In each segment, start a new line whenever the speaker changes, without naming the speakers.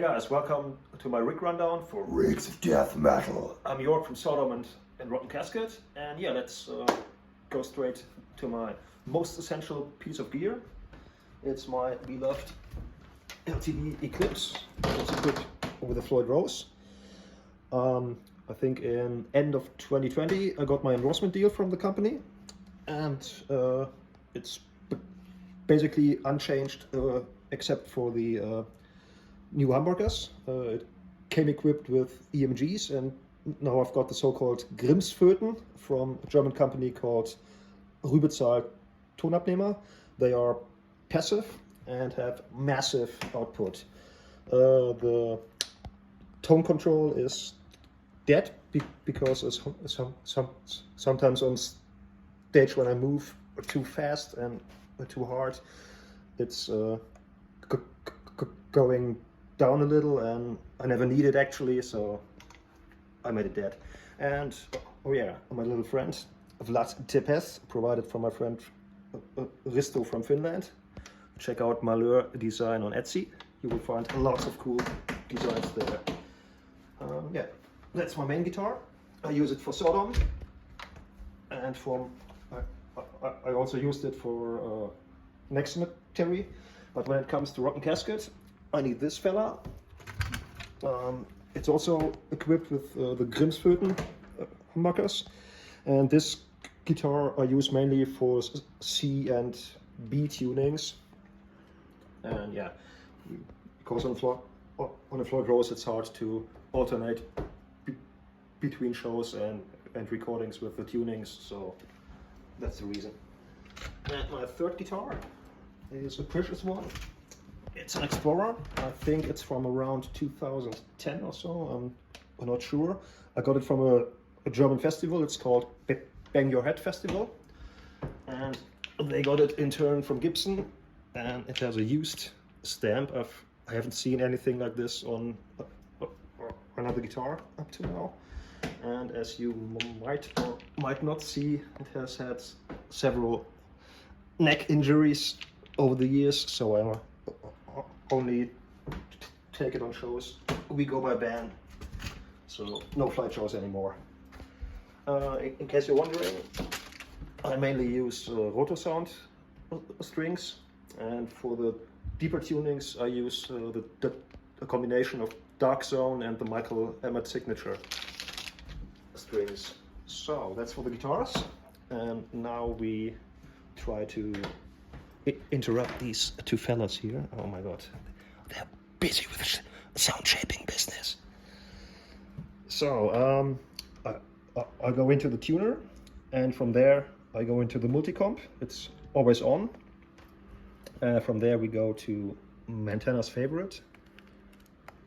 Hey guys, welcome to my rig rundown for
Rigs of Death Metal.
I'm Yorck from Sodom and Rotten Casket, and yeah, let's go straight to my most essential piece of gear. It's my beloved LTD Eclipse. It's equipped with a Floyd Rose. I think in end of 2020 I got my endorsement deal from the company, and it's basically unchanged except for the new hamburgers. It came equipped with EMGs, and now I've got the so-called Grimmsföten from a German company called Rübezahl Tonabnehmer. They are passive and have massive output. The tone control is dead because sometimes on stage when I move too fast and too hard, it's going down a little, and I never need it actually, so I made it dead. And oh yeah, my little friend Vlad Tepes, provided from my friend Risto from Finland. Check out Malheur design on Etsy. You will find lots of cool designs there. Yeah, that's my main guitar. I use it for Sodom, and I also used it for next cemetery. But when it comes to Rotten Casket, I need this fella. It's also equipped with the Grimmsföten humbuckers, and this guitar I use mainly for C and B tunings. And yeah, because on a Floyd Rose it's hard to alternate between shows and recordings with the tunings, so that's the reason. And my third guitar is a precious one. It's an Explorer. I think it's from around 2010 or so. I'm not sure. I got it from a German festival. It's called Bang Your Head Festival, and they got it in turn from Gibson, and it has a used stamp. I haven't seen anything like this on another guitar up to now. And as you might or might not see, it has had several neck injuries over the years, so I only take it on shows. We go by band, so no flight shows anymore. In case you're wondering, I mainly use rotor sound strings, and for the deeper tunings I use the combination of Dark Zone and the Michael Emmett signature strings. So that's for the guitars, and now we try to interrupt these two fellas here. Oh my god, they're busy with sound shaping business. So I go into the tuner, and from there I go into the multicomp. It's always on. From there we go to Montana's favorite.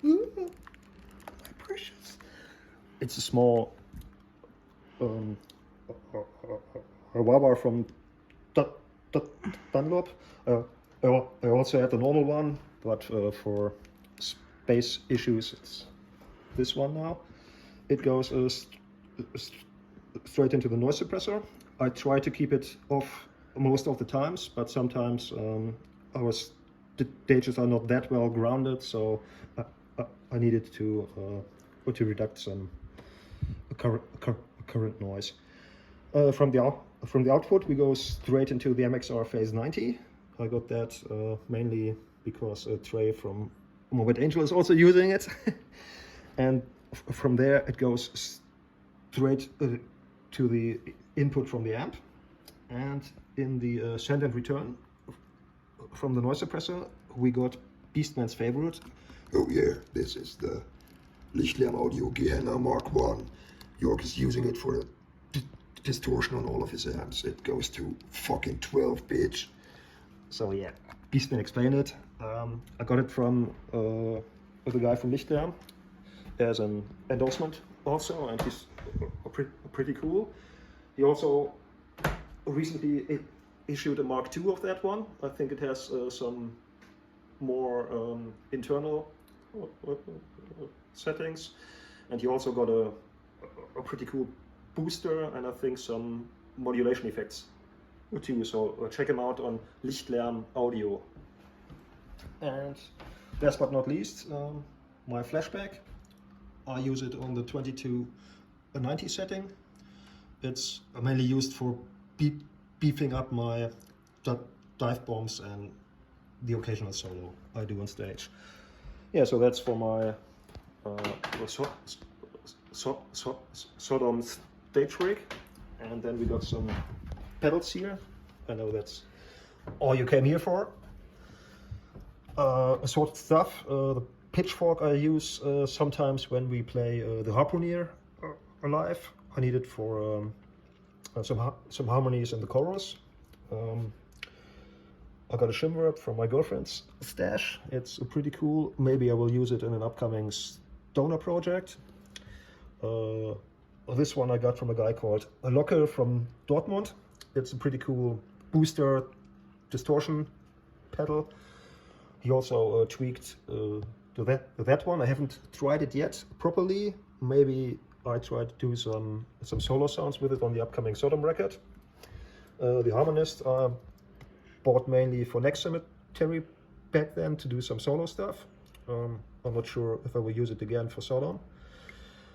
Ooh, my precious. It's a small wah from Dunlop. I also had the normal one, but for space issues it's this one now. It goes straight into the noise suppressor. I try to keep it off most of the times, but sometimes our stages are not that well grounded, so I needed to reduce some current noise. From the output we go straight into the MXR Phase 90. I got that mainly because Trey from Morbid Angel is also using it. And from there it goes straight to the input from the amp, and in the send and return from the noise suppressor we got Beastman's favorite.
Oh yeah, this is the Lichtlärm Audio Gehenna Mark 1. Yorck is using it for distortion on all of his amps. It goes to fucking 12, bitch.
So yeah, Beastman explained it. I got it from the guy from Lichtlärm as an endorsement also, and he's pretty cool. He also recently issued a Mark II of that one. I think it has some more internal settings, and he also got a pretty cool booster, and I think some modulation effects too. So check him out on Lichtlärm Audio. And last but not least, my flashback. I use it on the 2290 setting. It's mainly used for beefing up my dive bombs and the occasional solo I do on stage. Yeah, so that's for my Sodom stage rig. And then we got some pedals here. I know that's all you came here for. Assorted stuff. The pitchfork I use sometimes when we play the harpooner live. I need it for some harmonies in the chorus. I got a shimmer from my girlfriend's stash. It's pretty cool. Maybe I will use it in an upcoming stoner project. This one I got from a guy called Yorck from Dortmund. It's a pretty cool booster distortion pedal. He also tweaked that one. I haven't tried it yet properly. Maybe I try to do some solo sounds with it on the upcoming Sodom record. The harmonist I bought mainly for Next Cemetery back then to do some solo stuff. I'm not sure if I will use it again for Sodom.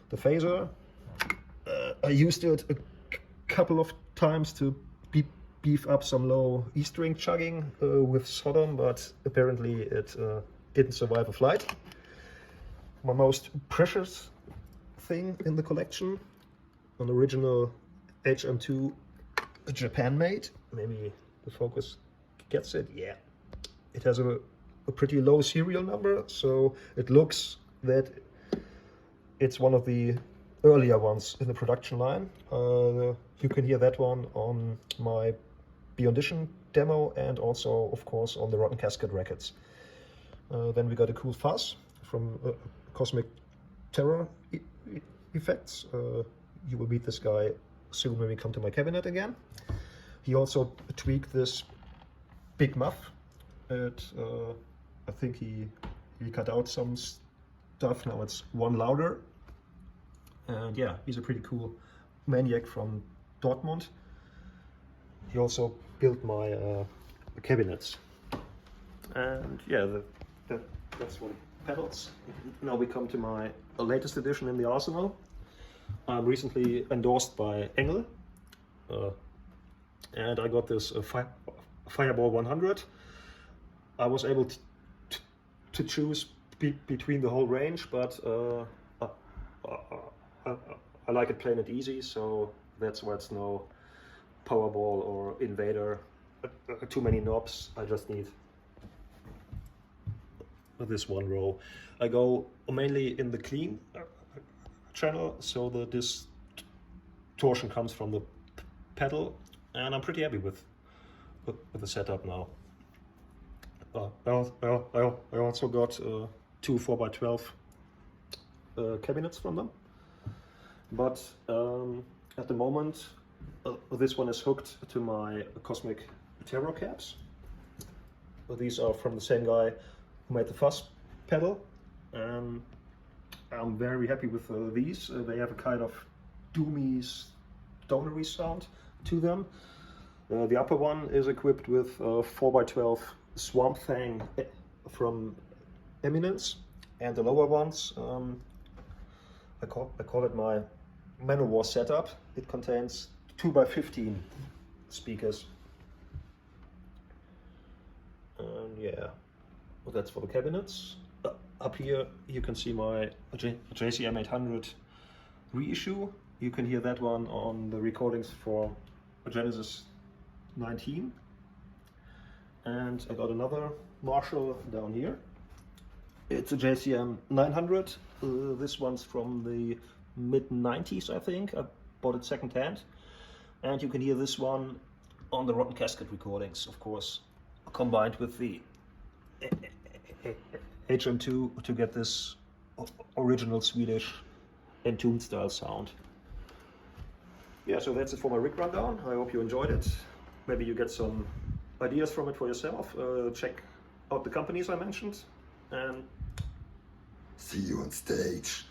The phaser, I used it a couple of times to beef up some low E string chugging with Sodom, but apparently it didn't survive a flight. My most precious thing in the collection, an original HM2 Japan made. Maybe the focus gets it. Yeah, it has a pretty low serial number, so it looks that it's one of the earlier ones in the production line. You can hear that one on my Beyond Edition demo and also, of course, on the Rotten Casket records. Then we got a cool fuzz from Cosmic Terror Effects. You will meet this guy soon when we come to my cabinet again. He also tweaked this big muff. I think he cut out some stuff. Now it's one louder. And yeah, he's a pretty cool maniac from Dortmund. He also built my cabinets. And yeah, that's one pedals. Now we come to my latest edition in the arsenal. I'm recently endorsed by Engel. And I got this Fireball 100. I was able to choose between the whole range, but I like it plain and easy, so that's why it's no Powerball or Invader, too many knobs. I just need this one row. I go mainly in the clean channel, so the distortion comes from the pedal, and I'm pretty happy with the setup now. I also got two 4x12 cabinets from them, but at the moment this one is hooked to my Cosmic Terror cabs. These are from the same guy who made the fuzz pedal, and I'm very happy with these. They have a kind of doomy, stonery sound to them. The upper one is equipped with 4x12 Swamp Thing from Eminence, and the lower ones, I call it my Manowar setup. It contains 2x15 speakers. And yeah, well, that's for the cabinets. Up here you can see my JCM 800 reissue. You can hear that one on the recordings for Genesis 19. And I got another Marshall down here. It's a JCM 900. This one's from the mid-90s, I think. I bought it second-hand. And you can hear this one on the Rotten Casket recordings, of course, combined with the HM2 to get this original Swedish Entombed style sound. Yeah, so that's it for my rig rundown. I hope you enjoyed it. Maybe you get some ideas from it for yourself. Check out the companies I mentioned, and
see you on stage.